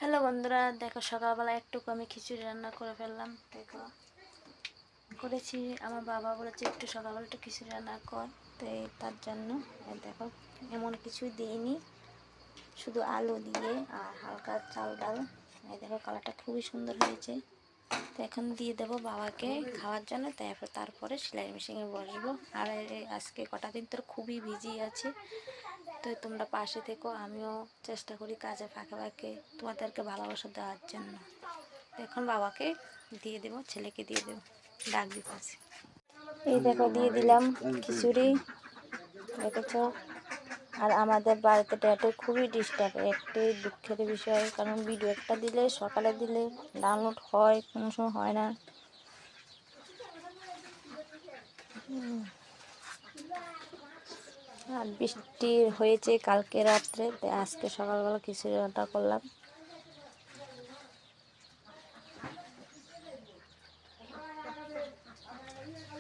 Hello বন্ধুরা, দেখো সকালবেলা একটুকু আমি খিচুড়ি রান্না করে ফেললাম। দেখো করেছি, আমার বাবা বলেছে একটু সকালবেলা একটু খিচুড়ি রান্না কর, তো তার জন্য দেখো এমন কিছুই দিইনি, শুধু আলু দিয়ে আর হালকা চাল ডাল। এই দেখো কালারটা খুবই সুন্দর হয়েছে। তো এখন দিয়ে দেবো বাবাকে খাওয়ার জন্য, তারপরে সেলাই মেশিনে বসবো। আর আজকে কটা দিন তোর খুবই বিজি আছে, তো তোমরা পাশে থেকো, আমিও চেষ্টা করি কাজে ফাঁকে ফাঁকে তোমাদেরকে ভালোবাসা দেওয়ার জন্য। এখন বাবাকে দিয়ে দেবো, ছেলেকে দিয়ে দেবো, ডাক দিতেছি। এই দেখো দিয়ে দিলাম খিচুড়ি, দেখেছ। আর আমাদের বাড়িতে ডেটে খুবই ডিস্টার্ব, একটি দুঃখের বিষয়, কারণ ভিডিও একটা দিলে সকালে দিলে ডাউনলোড হয়, কোনো সময় হয় না। আর বৃষ্টি হয়েছে কালকে রাত্রে, আজকে সকালবেলা খিচুড়িটা করলাম।